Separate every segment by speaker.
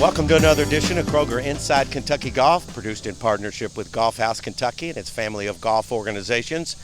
Speaker 1: Welcome to another edition of Kroger Inside Kentucky Golf, produced in partnership with Golf House Kentucky and its family of golf organizations.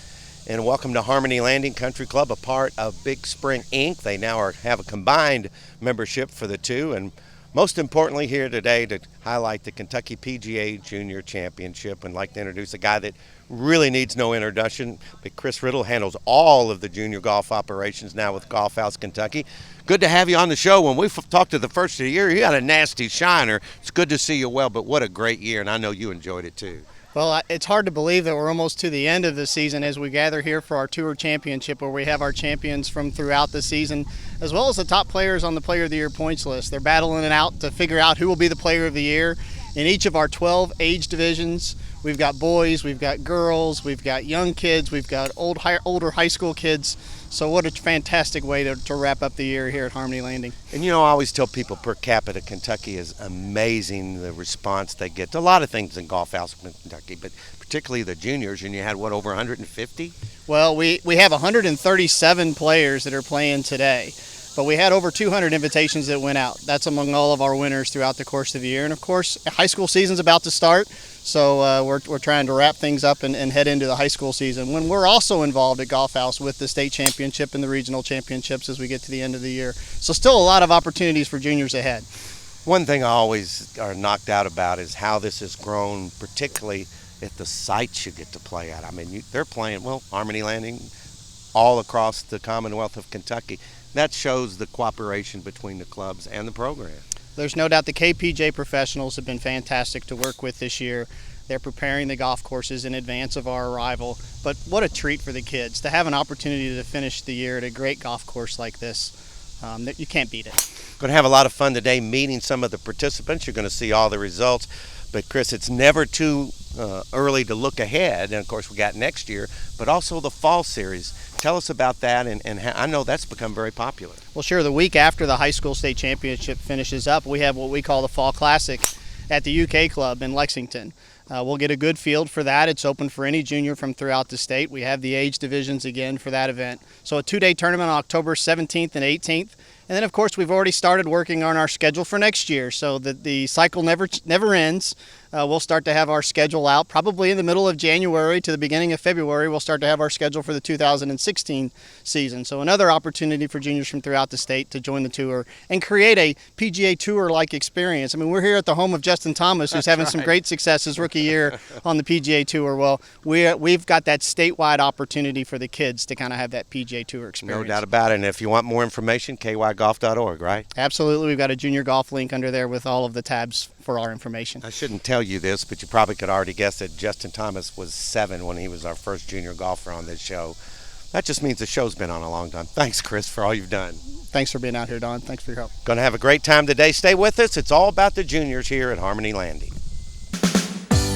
Speaker 1: And welcome to Harmony Landing Country Club, a part of Big Spring Inc. They now have a combined membership for the two. And most importantly, here today to highlight the Kentucky PGA Junior Championship. And I'd like to introduce a guy that really needs no introduction, but Chris Riddle handles all of the junior golf operations now with Golf House Kentucky. Good to have you on the show. When we talked to the first of the year, you had a nasty shiner. It's good to see you well, but what a great year, and I know you enjoyed it too.
Speaker 2: Well, it's hard to believe that we're almost to the end of the season as we gather here for our Tour Championship, where we have our champions from throughout the season, as well as the top players on the Player of the Year points list. They're battling it out to figure out who will be the Player of the Year in each of our 12 age divisions. We've got boys, we've got girls, we've got young kids, we've got older high school kids. So what a fantastic way to wrap up the year here at Harmony Landing.
Speaker 1: And you know, I always tell people per capita, Kentucky is amazing, the response they get to a lot of things in Golf House Kentucky, but particularly the juniors. And you had, what, over 150?
Speaker 2: Well, we have 137 players that are playing today, but we had over 200 invitations that went out. That's among all of our winners throughout the course of the year. And of course, high school season's about to start, so we're trying to wrap things up and head into the high school season, when we're also involved at Golf House with the state championship and the regional championships as we get to the end of the year. So still a lot of opportunities for juniors ahead.
Speaker 1: One thing I always are knocked out about is how this has grown, particularly at the sites you get to play at. I mean, they're playing, well, Harmony Landing all across the Commonwealth of Kentucky. That shows the cooperation between the clubs and the program. There's
Speaker 2: no doubt the KPJ professionals have been fantastic to work with this year. They're preparing the golf courses in advance of our arrival. But what a treat for the kids to have an opportunity to finish the year at a great golf course like this. You can't beat it.
Speaker 1: Going to have a lot of fun today meeting some of the participants. You're going to see all the results. But Chris, it's never too early to look ahead. And of course, we got next year, but also the fall series. Tell us about that, and I know that's become very popular.
Speaker 2: Well, sure. The week after the high school state championship finishes up, we have what we call the Fall Classic at the UK Club in Lexington. We'll get a good field for that. It's open for any junior from throughout the state. We have the age divisions again for that event. So a two-day tournament on October 17th and 18th. And then, of course, we've already started working on our schedule for next year, so that the cycle never ends. We'll start to have our schedule out probably in the middle of January to the beginning of February. We'll start to have our schedule for the 2016 season. So another opportunity for juniors from throughout the state to join the tour and create a PGA Tour-like experience. I mean, we're here at the home of Justin Thomas, who's having some great success his rookie year on the PGA Tour. Well, we've got that statewide opportunity for the kids to kind of have that PGA Tour experience.
Speaker 1: No doubt about it. And if you want more information, kygolf.org, right?
Speaker 2: Absolutely. We've got a junior golf link under there with all of the tabs for our information.
Speaker 1: I shouldn't tell you this, but you probably could already guess that Justin Thomas was 7 when he was our first junior golfer on this show. That just means the show's been on a long time. Thanks, Chris, for all you've done.
Speaker 2: Thanks for being out here, Don. Thanks for your help.
Speaker 1: Going to have a great time today. Stay with us. It's all about the juniors here at Harmony Landing.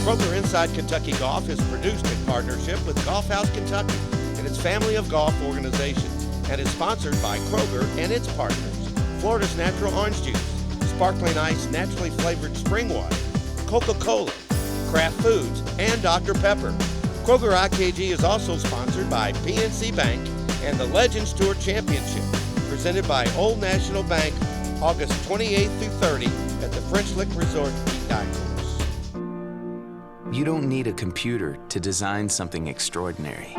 Speaker 1: Kroger Inside Kentucky Golf is produced in partnership with Golf House Kentucky and its family of golf organizations, and is sponsored by Kroger and its partners: Florida's Natural Orange Juice, Sparkling Ice Naturally Flavored Spring Water, Coca-Cola, Kraft Foods, and Dr. Pepper. Kroger IKG is also sponsored by PNC Bank and the Legends Tour Championship, presented by Old National Bank, August 28th through 30 at the French Lick Resort Dye Course.
Speaker 3: You don't need a computer to design something extraordinary.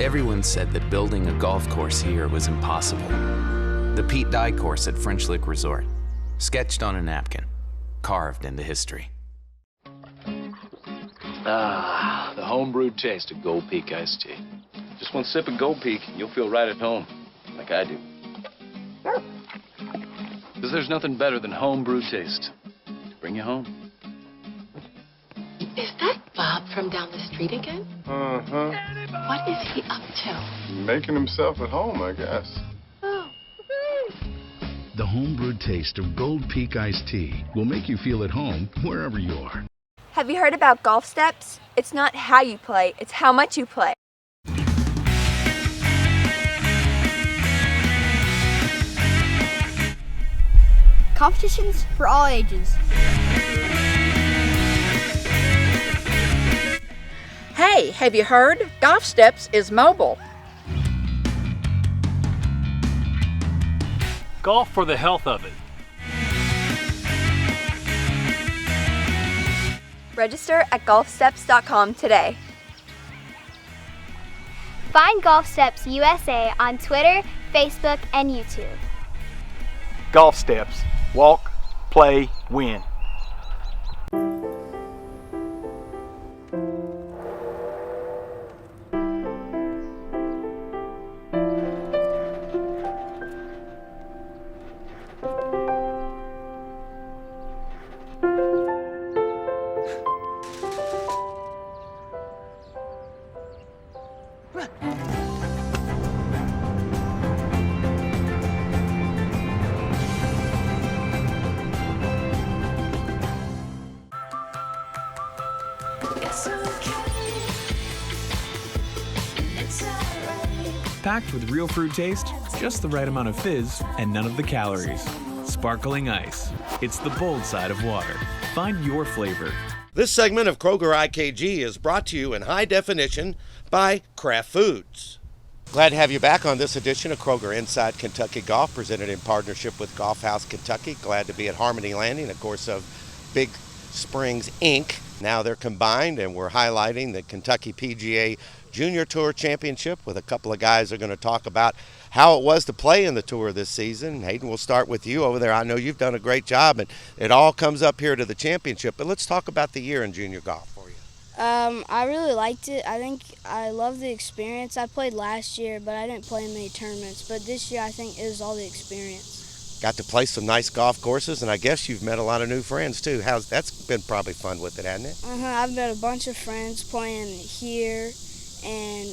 Speaker 3: Everyone said that building a golf course here was impossible. The Pete Dye course at French Lick Resort, sketched on a napkin, carved into history.
Speaker 4: Ah, the homebrewed taste of Gold Peak iced tea. Just one sip of Gold Peak, and you'll feel right at home, like I do. Because there's nothing better than homebrewed taste to bring you home.
Speaker 5: Is that Bob from down the street again?
Speaker 6: Uh-huh.
Speaker 5: What is he up to?
Speaker 6: Making himself at home, I guess.
Speaker 5: Oh.
Speaker 7: The homebrewed taste of Gold Peak iced tea will make you feel at home wherever you are.
Speaker 8: Have you heard about golf steps? It's not how you play, it's how much you play. competitions for all ages.
Speaker 9: Hey, have you heard? Golf Steps is mobile.
Speaker 10: Golf for the health of it.
Speaker 8: Register at golfsteps.com today.
Speaker 11: Find Golf Steps USA on Twitter, Facebook, and YouTube.
Speaker 10: Golf Steps. Walk, play, win.
Speaker 12: Packed with real fruit taste, just the right amount of fizz, and none of the calories. Sparkling ice. It's the bold side of water. Find your flavor.
Speaker 1: This segment of Kroger IKG is brought to you in high definition by Kraft Foods. Glad to have you back on this edition of Kroger Inside Kentucky Golf, presented in partnership with Golf House Kentucky. Glad to be at Harmony Landing, of course, of Big Springs, Inc. Now they're combined, and we're highlighting the Kentucky PGA Junior Tour Championship with a couple of guys who are going to talk about how it was to play in the tour this season. Hayden, we'll start with you over there. I know you've done a great job, and it all comes up here to the championship. But let's talk about the year in junior golf for you.
Speaker 13: I really liked it. I think I love the experience. I played last year, but I didn't play in many tournaments. But this year, I think it was all the experience.
Speaker 1: Got to play some nice golf courses, and I guess you've met a lot of new friends too. That's been probably fun with it, hasn't it?
Speaker 13: I've met a bunch of friends playing here, and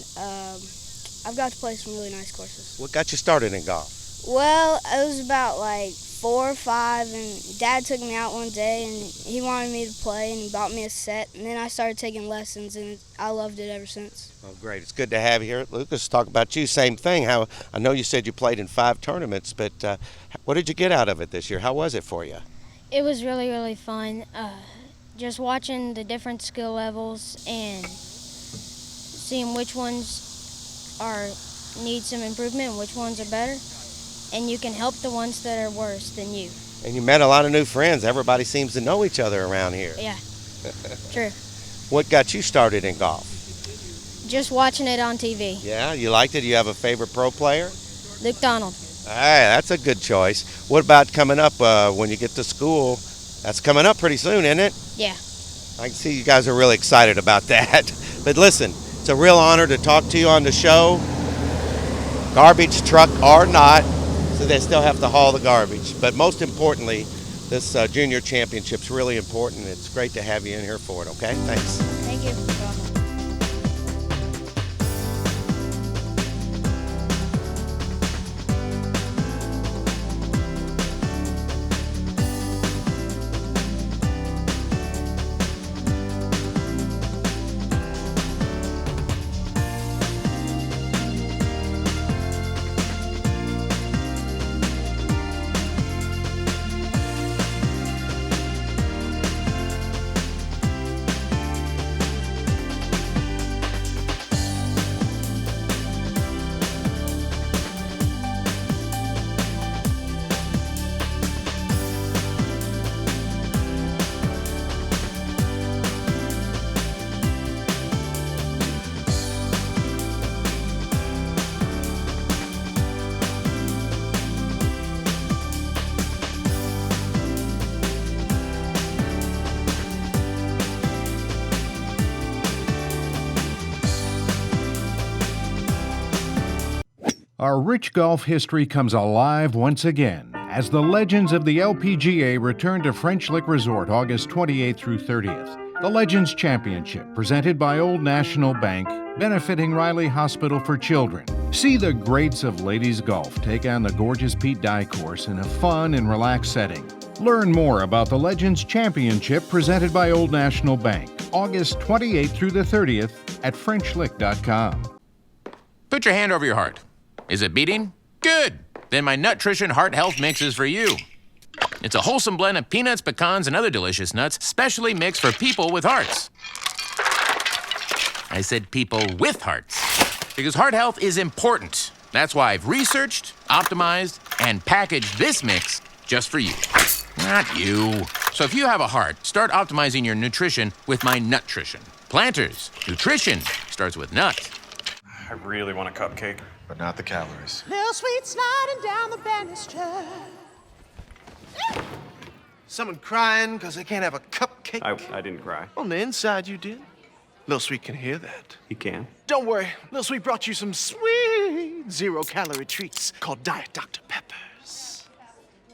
Speaker 13: I've got to play some really nice courses.
Speaker 1: What got you started in golf?
Speaker 13: Well, it was about like 4 or 5, and Dad took me out one day, and he wanted me to play, and he bought me a set, and then I started taking lessons, and I loved it ever since.
Speaker 1: Oh, great. It's good to have you here. Lucas, talk about you. Same thing. How I know you said you played in 5 tournaments, but what did you get out of it this year? How was it for you?
Speaker 14: It was really, really fun. Just watching the different skill levels and seeing which ones need some improvement and which ones are better. And you can help the ones that are worse than you.
Speaker 1: And you met a lot of new friends. Everybody seems to know each other around here.
Speaker 14: Yeah, true.
Speaker 1: What got you started in golf?
Speaker 14: Just watching it on TV.
Speaker 1: Yeah, you liked it? You have a favorite pro player?
Speaker 14: Luke Donald.
Speaker 1: All right, that's a good choice. What about coming up when you get to school? That's coming up pretty soon, isn't it?
Speaker 14: Yeah.
Speaker 1: I can see you guys are really excited about that. But listen, it's a real honor to talk to you on the show. Garbage truck or not, so they still have to haul the garbage. But most importantly, this junior championship's really important. It's great to have you in here for it, okay? Thanks.
Speaker 13: Thank you.
Speaker 15: Our rich golf history comes alive once again as the legends of the LPGA return to French Lick Resort August 28th through 30th. The Legends Championship, presented by Old National Bank, benefiting Riley Hospital for Children. See the greats of ladies golf take on the gorgeous Pete Dye course in a fun and relaxed setting. Learn more about the Legends Championship presented by Old National Bank, August 28th through the 30th at FrenchLick.com.
Speaker 16: Put your hand over your heart. Is it beating? Good. Then my Nutrition Heart Health Mix is for you. It's a wholesome blend of peanuts, pecans, and other delicious nuts, specially mixed for people with hearts. I said people with hearts, because heart health is important. That's why I've researched, optimized, and packaged this mix just for you. Not you. So if you have a heart, start optimizing your nutrition with my Nutrition. Planters, nutrition starts with nuts.
Speaker 17: I really want a cupcake, but not the calories.
Speaker 18: Little sweet sliding down the banister.
Speaker 19: Someone crying because they can't have a cupcake?
Speaker 17: I didn't cry.
Speaker 19: On the inside, you did. Little Sweet can hear that.
Speaker 17: He can.
Speaker 19: Don't worry. Little Sweet brought you some sweet zero-calorie treats called Diet Dr. Peppers.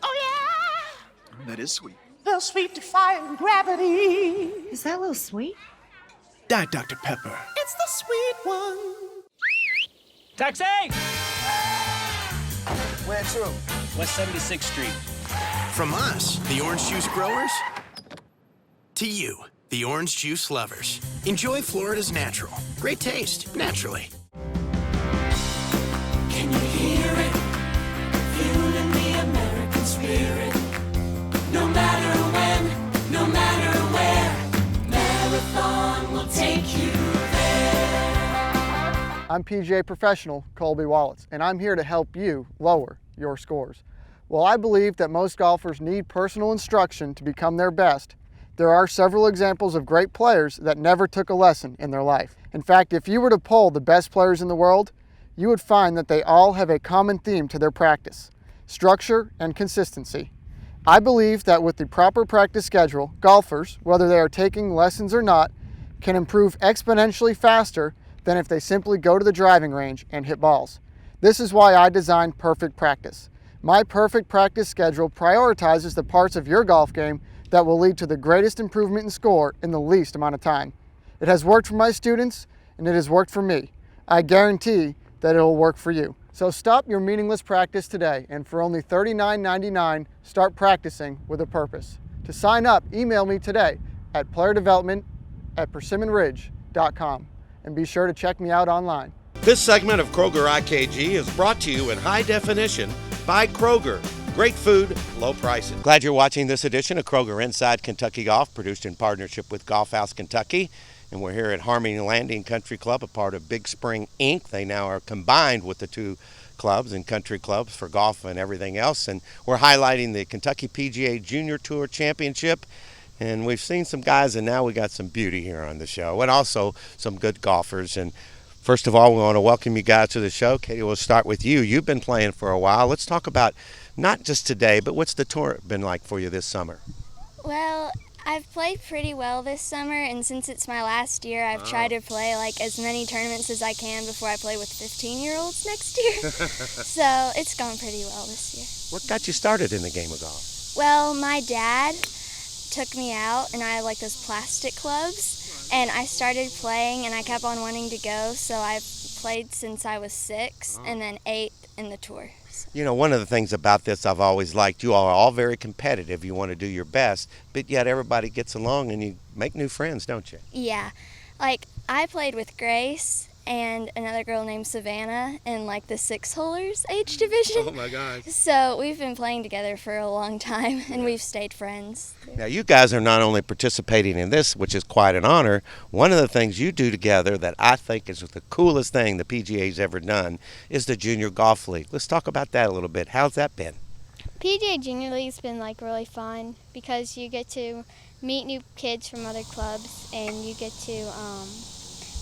Speaker 18: Oh, yeah.
Speaker 19: That is sweet.
Speaker 18: Little Sweet defying gravity.
Speaker 20: Is that Little Sweet?
Speaker 19: Diet Dr. Pepper.
Speaker 18: It's the sweet one.
Speaker 10: Taxi!
Speaker 19: Where to?
Speaker 10: West 76th Street.
Speaker 21: From us, the orange juice growers, to you, the orange juice lovers. Enjoy Florida's natural. Great taste, naturally.
Speaker 18: Can you hear it? Fueling the American spirit. No matter when, no matter where, Marathon will take you there.
Speaker 22: I'm PGA professional Colby Wallace, and I'm here to help you lower your scores. While I believe that most golfers need personal instruction to become their best, there are several examples of great players that never took a lesson in their life. In fact, if you were to poll the best players in the world, you would find that they all have a common theme to their practice: structure and consistency. I believe that with the proper practice schedule, golfers, whether they are taking lessons or not, can improve exponentially faster than if they simply go to the driving range and hit balls. This is why I designed Perfect Practice. My Perfect Practice schedule prioritizes the parts of your golf game that will lead to the greatest improvement in score in the least amount of time. It has worked for my students, and it has worked for me. I guarantee that it will work for you. So stop your meaningless practice today, and for only $39.99, start practicing with a purpose. To sign up, email me today at playerdevelopment@persimmonridge.com, and be sure to check me out online.
Speaker 1: This segment of Kroger IKG is brought to you in high definition by Kroger. Great food, low prices. Glad you're watching this edition of Kroger Inside Kentucky Golf, produced in partnership with Golf House Kentucky. And we're here at Harmony Landing Country Club, a part of Big Spring Inc. They now are combined with the two clubs and country clubs for golf and everything else. And we're highlighting the Kentucky PGA Junior Tour Championship. And we've seen some guys, and now we got some beauty here on the show, and also some good golfers. And first of all, we want to welcome you guys to the show. Katie, we'll start with you. You've been playing for a while. Let's talk about not just today, but what's the tour been like for you this summer?
Speaker 11: Well, I've played pretty well this summer, and since it's my last year, I've tried to play like as many tournaments as I can before I play with 15-year-olds next year. So it's gone pretty well this year.
Speaker 1: What got you started in the game of golf?
Speaker 11: Well, my dad took me out, and I like those plastic clubs, and I started playing, and I kept on wanting to go, so I've played since I was 6, and then 8 in the tour.
Speaker 1: You know, one of the things about this I've always liked, you all are all very competitive. You want to do your best, but yet everybody gets along and you make new friends, don't you?
Speaker 11: Yeah. Like, I played with Grace and another girl named Savannah in like the 6-holers age division.
Speaker 1: Oh my gosh.
Speaker 11: So we've been playing together for a long time, and we've stayed friends.
Speaker 1: Now you guys are not only participating in this, which is quite an honor, one of the things you do together that I think is the coolest thing the PGA's ever done is the Junior Golf League. Let's talk about that a little bit. How's that been?
Speaker 14: PGA Junior League's been like really fun because you get to meet new kids from other clubs, and you get to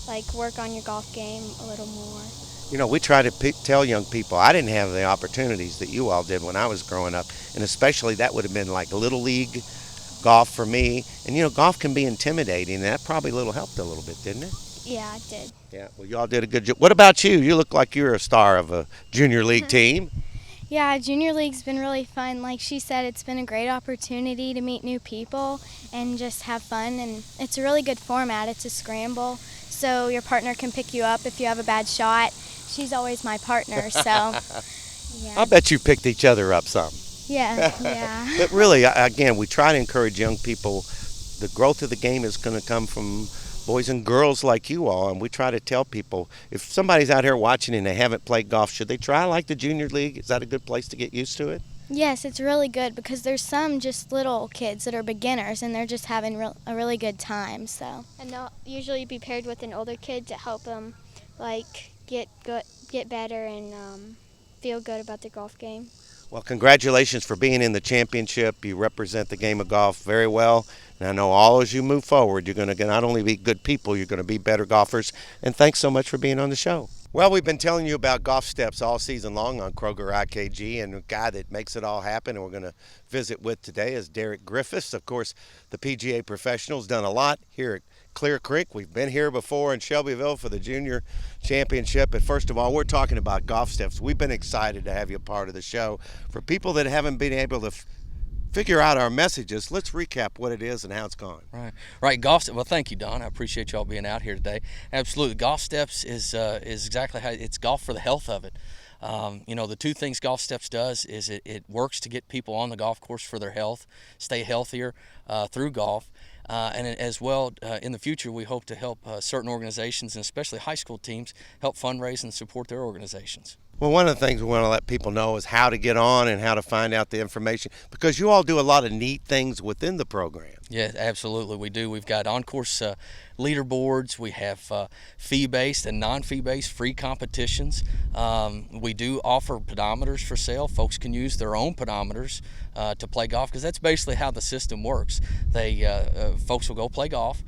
Speaker 14: like work on your golf game a little more.
Speaker 1: You know, we try to tell young people, I didn't have the opportunities that you all did when I was growing up, and especially that would have been like little league golf for me. And you know, golf can be intimidating, and that probably helped a little bit, didn't it?
Speaker 14: Yeah, it did.
Speaker 1: Yeah, well, you all did a good job. What about you? You look like you're a star of a junior league team.
Speaker 14: Yeah, Junior League's been really fun. Like she said, it's been a great opportunity to meet new people and just have fun, and it's a really good format. It's a scramble, so your partner can pick you up if you have a bad shot. She's always my partner, so yeah.
Speaker 1: I bet you picked each other up some.
Speaker 14: Yeah, yeah.
Speaker 1: But really, again, we try to encourage young people. The growth of the game is going to come from boys and girls like you all, and we try to tell people, if somebody's out here watching and they haven't played golf, should they try like the Junior League? Is that a good place to get used to it?
Speaker 11: Yes, it's really good because there's some just little kids that are beginners and they're just having a really good time. So.
Speaker 14: And they'll usually be paired with an older kid to help them, like get better and feel good about the golf game.
Speaker 1: Well, congratulations for being in the championship. You represent the game of golf very well. And I know all as you move forward, you're going to not only be good people, you're going to be better golfers. And thanks so much for being on the show. Well, we've been telling you about golf steps all season long on Kroger IKG, and the guy that makes it all happen and we're going to visit with today is Derek Griffiths. Of course, the PGA professional's done a lot here at Clear Creek. We've been here before in Shelbyville for the junior championship. But first of all, we're talking about golf steps. We've been excited to have you a part of the show. For people that haven't been able to figure out our messages, let's recap what it is and how it's gone.
Speaker 2: Right. Golf. Well, thank you, Don. I appreciate y'all being out here today. Absolutely, Golf Steps is exactly how it's golf for the health of it. The two things Golf Steps does is it works to get people on the golf course for their health, stay healthier through golf. And as well, in the future, we hope to help certain organizations, and especially high school teams, help fundraise and support their organizations.
Speaker 1: Well, one of the things we want to let people know is how to get on and how to find out the information, because you all do a lot of neat things within the program.
Speaker 2: Yeah, absolutely, we do. We've got on-course leaderboards. We have fee-based and non-fee-based free competitions. We do offer pedometers for sale. Folks can use their own pedometers to play golf, because that's basically how the system works. Folks will go play golf.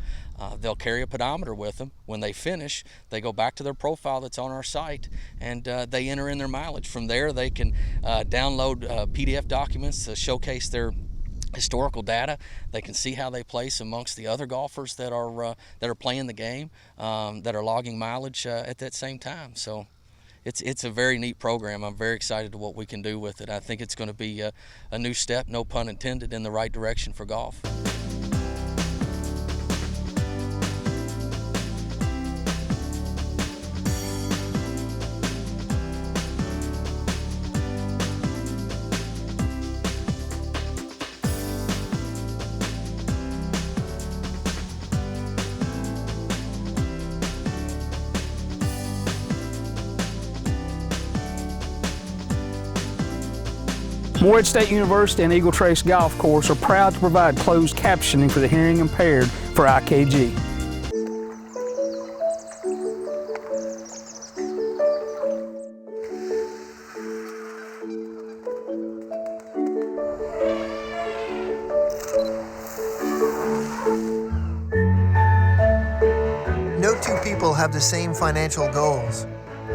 Speaker 2: They'll carry a pedometer with them. When they finish, they go back to their profile that's on our site, and they enter in their mileage. From there, they can download PDF documents to showcase their historical data. They can see how they place amongst the other golfers that are playing the game, that are logging mileage at that same time. So it's a very neat program. I'm very excited to what we can do with it. I think it's going to be a new step, no pun intended, in the right direction for golf.
Speaker 20: Morehead State University and Eagle Trace Golf Course are proud to provide closed captioning for the hearing impaired for IKG.
Speaker 23: No two people have the same financial goals.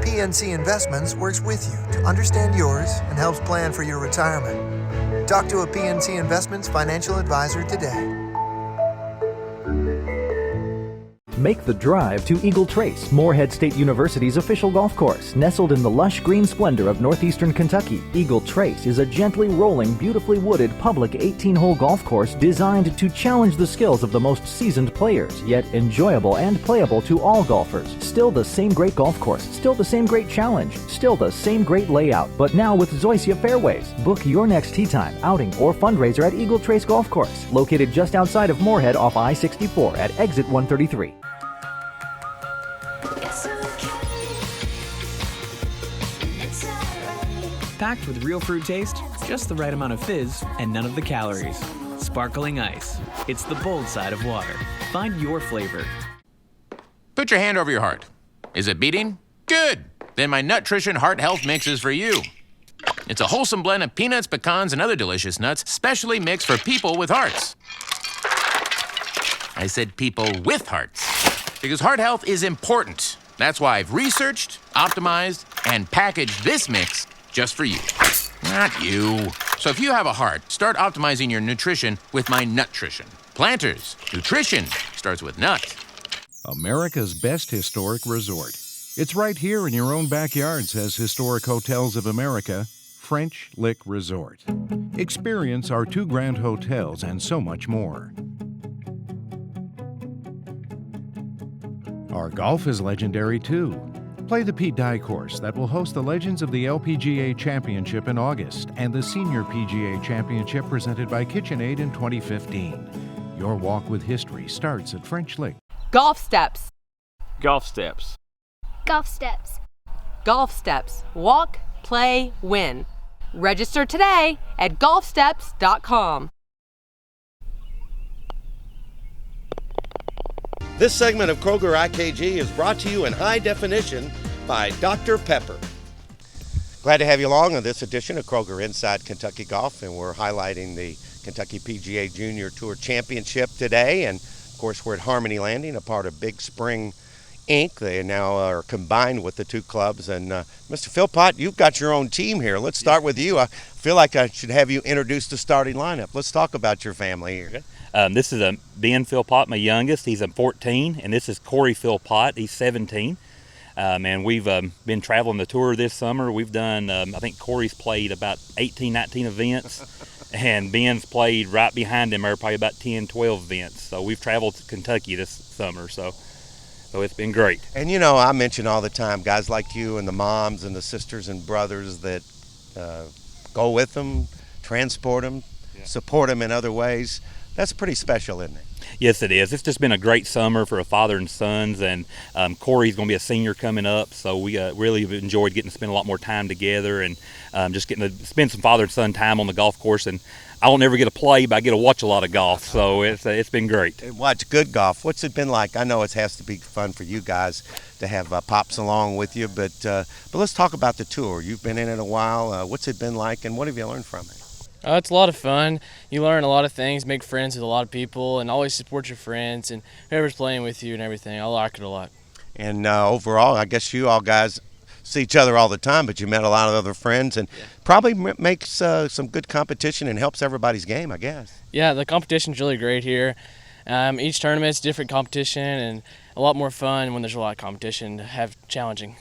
Speaker 23: PNC Investments works with you to understand yours and helps plan for your retirement. Talk to a PNC Investments financial advisor today.
Speaker 24: Make the drive to Eagle Trace, Morehead State University's official golf course. Nestled in the lush green splendor of northeastern Kentucky, Eagle Trace is a gently rolling, beautifully wooded public 18-hole golf course designed to challenge the skills of the most seasoned players, yet enjoyable and playable to all golfers. Still the same great golf course, still the same great challenge, still the same great layout, but now with Zoysia fairways. Book your next tee time, outing, or fundraiser at Eagle Trace Golf Course, located just outside of Morehead off I-64 at exit 133.
Speaker 12: Packed with real fruit taste, just the right amount of fizz, and none of the calories. Sparkling ice. It's the bold side of water. Find your flavor.
Speaker 16: Put your hand over your heart. Is it beating? Good. Then my Nutrition Heart Health Mix is for you. It's a wholesome blend of peanuts, pecans, and other delicious nuts, specially mixed for people with hearts. I said people with hearts, because heart health is important. That's why I've researched, optimized, and packaged this mix just for you. Not you. So if you have a heart, start optimizing your nutrition with my Nutrition. Planters, nutrition starts with nut.
Speaker 15: America's best historic resort. It's right here in your own backyard, says Historic Hotels of America, French Lick Resort. Experience our 2 grand hotels and so much more. Our golf is legendary too. Play the Pete Dye course that will host the Legends of the LPGA Championship in August and the Senior PGA Championship presented by KitchenAid in 2015. Your walk with history starts at French Lick.
Speaker 25: Golf steps.
Speaker 10: Golf steps.
Speaker 11: Golf steps.
Speaker 25: Golf steps. Walk, play, win.
Speaker 3: Register today at golfsteps.com.
Speaker 1: This segment of Kroger IKG is brought to you in high definition by Dr. Pepper. Glad to have you along on this edition of Kroger Inside Kentucky Golf, and we're highlighting the Kentucky PGA Junior Tour Championship today. And of course, we're at Harmony Landing, a part of Big Spring Inc. They now are combined with the two clubs. And Mr. Philpott, you've got your own team here. Let's start with you. I feel like I should have you introduce the starting lineup. Let's talk about your family here.
Speaker 4: This is Ben Philpott, my youngest. He's 14, and this is Corey Philpott. He's 17. And we've been traveling the tour this summer. We've done, I think Corey's played about 18, 19 events, and Ben's played right behind him, probably about 10, 12 events. So we've traveled to Kentucky this summer, so it's been great.
Speaker 1: And you know, I mention all the time, guys like you and the moms and the sisters and brothers that go with them, transport them, support them in other ways. That's pretty special, isn't it?
Speaker 4: Yes, it is. It's just been a great summer for a father and sons, and Corey's going to be a senior coming up, so we really have enjoyed getting to spend a lot more time together and just getting to spend some father and son time on the golf course. And I won't never get to play, but I get to watch a lot of golf, so it's been great.
Speaker 1: And watch good golf. What's it been like? I know it has to be fun for you guys to have Pops along with you, but let's talk about the tour. You've been in it a while. What's it been like, and what have you learned from it?
Speaker 5: It's a lot of fun. You learn a lot of things, make friends with a lot of people, and always support your friends and whoever's playing with you and everything. I like it a lot.
Speaker 1: And overall, I guess you all guys see each other all the time, but you met a lot of other friends, and probably makes some good competition and helps everybody's game, I guess.
Speaker 5: Yeah, the competition's really great here. Each tournament's different competition and a lot more fun when there's a lot of competition to have challenging.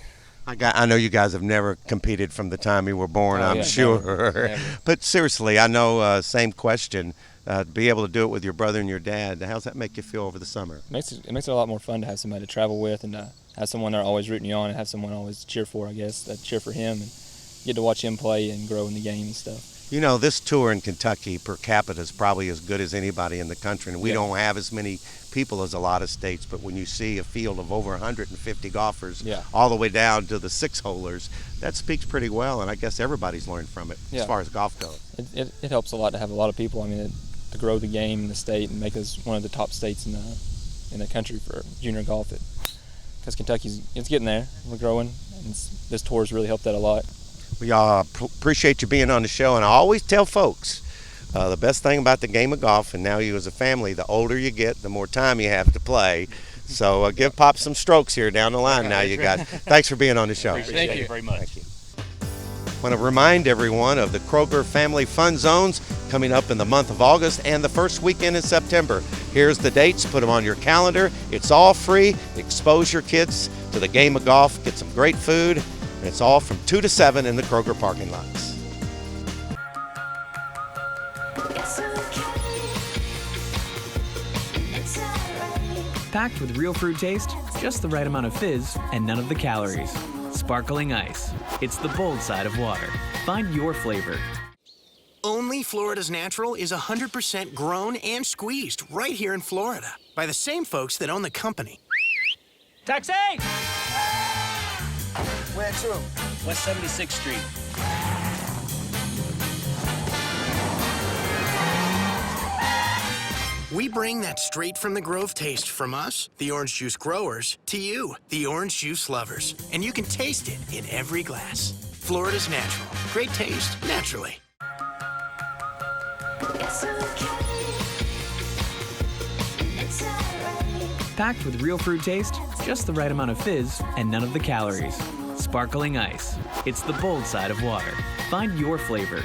Speaker 1: I know you guys have never competed from the time you were born, I'm sure.
Speaker 5: Never.
Speaker 1: But seriously, I know, same question, to be able to do it with your brother and your dad, how's that make you feel over the summer?
Speaker 6: It makes it a lot more fun to have somebody to travel with and have someone there always rooting you on and have someone always cheer for, I guess, cheer for him and get to watch him play and grow in the game and stuff.
Speaker 1: You know, this tour in Kentucky per capita is probably as good as anybody in the country, and we don't have as many people as a lot of states, but when you see a field of over 150 golfers all the way down to the six-holers, that speaks pretty well, and I guess everybody's learned from it as far as golf goes.
Speaker 6: It helps a lot to have a lot of people, I mean, to grow the game in the state and make us one of the top states in the country for junior golf. Because Kentucky's getting there, we're growing, and this tour's really helped that a lot.
Speaker 1: We appreciate you being on the show, and I always tell folks the best thing about the game of golf, and now you as a family, the older you get, the more time you have to play. So give Pop some strokes here down the line now, you guys. Thanks for being on the show.
Speaker 4: Thank you very much.
Speaker 1: Thank you. I want to remind everyone of the Kroger Family Fun Zones coming up in the month of August and the first weekend in September. Here's the dates. Put them on your calendar. It's all free. Expose your kids to the game of golf. Get some great food. And it's all from 2 to 7 in the Kroger parking lots.
Speaker 12: Packed with real fruit taste, just the right amount of fizz, and none of the calories. Sparkling ice. It's the bold side of water. Find your flavor.
Speaker 21: Only Florida's Natural is 100% grown and squeezed right here in Florida by the same folks that own the company.
Speaker 10: Taxi!
Speaker 21: Where to?
Speaker 10: West 76th Street.
Speaker 21: We bring that straight from the grove taste from us, the orange juice growers, to you, the orange juice lovers. And you can taste it in every glass. Florida's Natural. Great taste, naturally.
Speaker 12: Packed with real fruit taste, just the right amount of fizz, and none of the calories. Sparkling ice. It's the bold side of water. Find your flavor.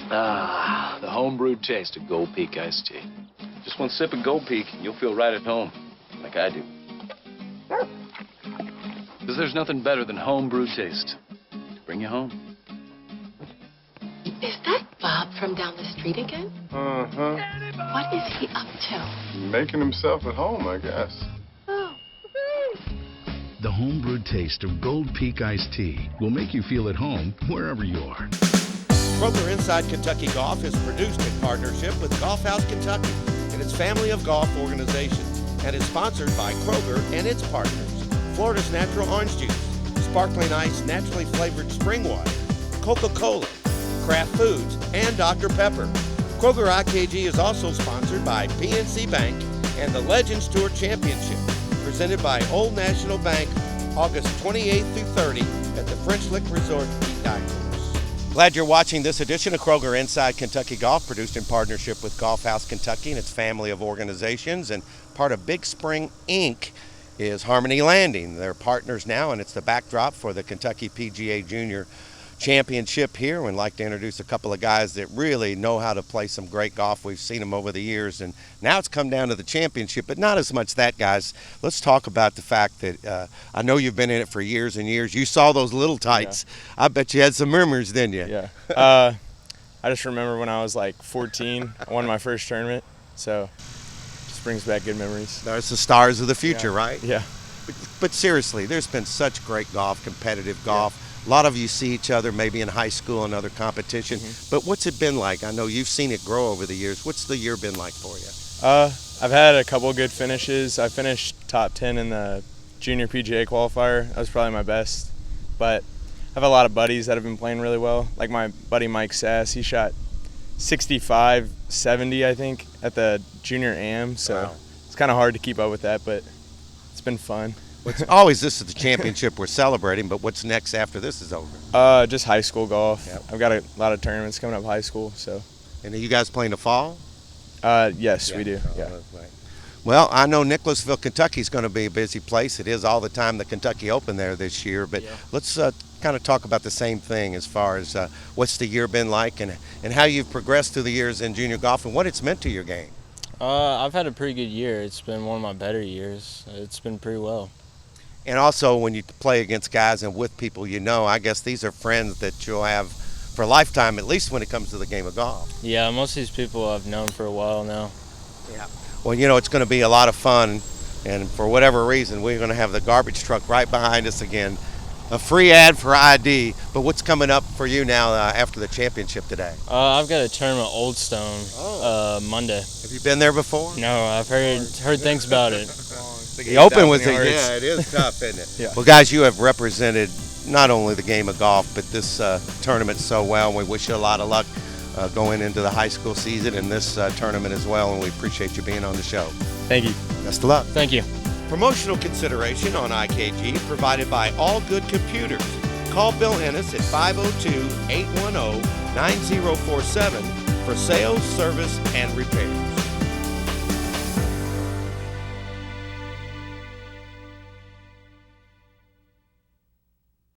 Speaker 25: Ah, the home-brewed taste of Gold Peak iced tea. Just one sip of Gold Peak, and you'll feel right at home, like I do. Because there's nothing better than home-brewed taste to bring you home.
Speaker 7: Is that Bob from down the street again?
Speaker 8: Uh-huh.
Speaker 7: What is he up to?
Speaker 8: Making himself at home, I guess.
Speaker 7: Oh.
Speaker 9: The home-brewed taste of Gold Peak Iced Tea will make you feel at home wherever you are.
Speaker 1: Kroger Inside Kentucky Golf is produced in partnership with Golf House Kentucky and its family of golf organizations, and is sponsored by Kroger and its partners: Florida's Natural Orange Juice, Sparkling Ice Naturally Flavored Spring Water, Coca-Cola, Kraft Foods, and Dr. Pepper. Kroger IKG is also sponsored by PNC Bank and the Legends Tour Championship, presented by Old National Bank, August 28th through 30 at the French Lick Resort Peak Dive Course. Glad you're watching this edition of Kroger Inside Kentucky Golf, produced in partnership with Golf House Kentucky and its family of organizations, and part of Big Spring Inc. is Harmony Landing. They're partners now, and it's the backdrop for the Kentucky PGA Junior Championship here. We'd like to introduce a couple of guys that really know how to play some great golf. We've seen them over the years, and now it's come down to the championship, but not as much that, guys. Let's talk about the fact that I know you've been in it for years and years. You saw those little tights. Yeah. I bet you had some murmurs, didn't you?
Speaker 6: Yeah. I just remember when I was like 14, I won my first tournament, so it just brings back good memories.
Speaker 1: There's the stars of the future, right?
Speaker 6: Yeah.
Speaker 1: But seriously, there's been such great golf, competitive golf. Yeah. A lot of you see each other maybe in high school and other competition, but what's it been like? I know you've seen it grow over the years. What's the year been like for you?
Speaker 6: I've had a couple good finishes. I finished top 10 in the junior PGA qualifier. That was probably my best, but I have a lot of buddies that have been playing really well. Like my buddy Mike Sass, he shot 65-70, I think, at the junior AM, so wow. It's kind of hard to keep up with that, but it's been fun.
Speaker 1: This is the championship we're celebrating, but what's next after this is over?
Speaker 6: Just high school golf. Yep. I've got a lot of tournaments coming up high school. So.
Speaker 1: And are you guys playing the fall?
Speaker 6: Yes, we do. Yeah.
Speaker 1: Right. Well, I know Nicholasville, Kentucky is going to be a busy place. It is all the time the Kentucky Open there this year, but let's kind of talk about the same thing as far as what's the year been like and how you've progressed through the years in junior golf and what it's meant to your game.
Speaker 5: I've had a pretty good year. It's been one of my better years. It's been pretty well.
Speaker 1: And also, when you play against guys and with people you know, I guess these are friends that you'll have for a lifetime, at least when it comes to the game of golf.
Speaker 5: Yeah, most of these people I've known for a while now.
Speaker 1: Yeah. Well, you know, it's going to be a lot of fun, and for whatever reason, we're going to have the garbage truck right behind us again. A free ad for ID, but what's coming up for you now after the championship today?
Speaker 5: I've got a tournament at Old Stone Monday.
Speaker 1: Have you been there before?
Speaker 5: No, I've heard things about it.
Speaker 1: The Open was it is tough, isn't it?
Speaker 6: Yeah.
Speaker 1: Well, guys, you have represented not only the game of golf, but this tournament so well, and we wish you a lot of luck going into the high school season and this tournament as well, and we appreciate you being on the show.
Speaker 6: Thank you.
Speaker 1: Best of luck.
Speaker 5: Thank you.
Speaker 1: Promotional consideration on IKG provided by All Good Computers. Call Bill Ennis at 502-810-9047 for sales, service, and repair.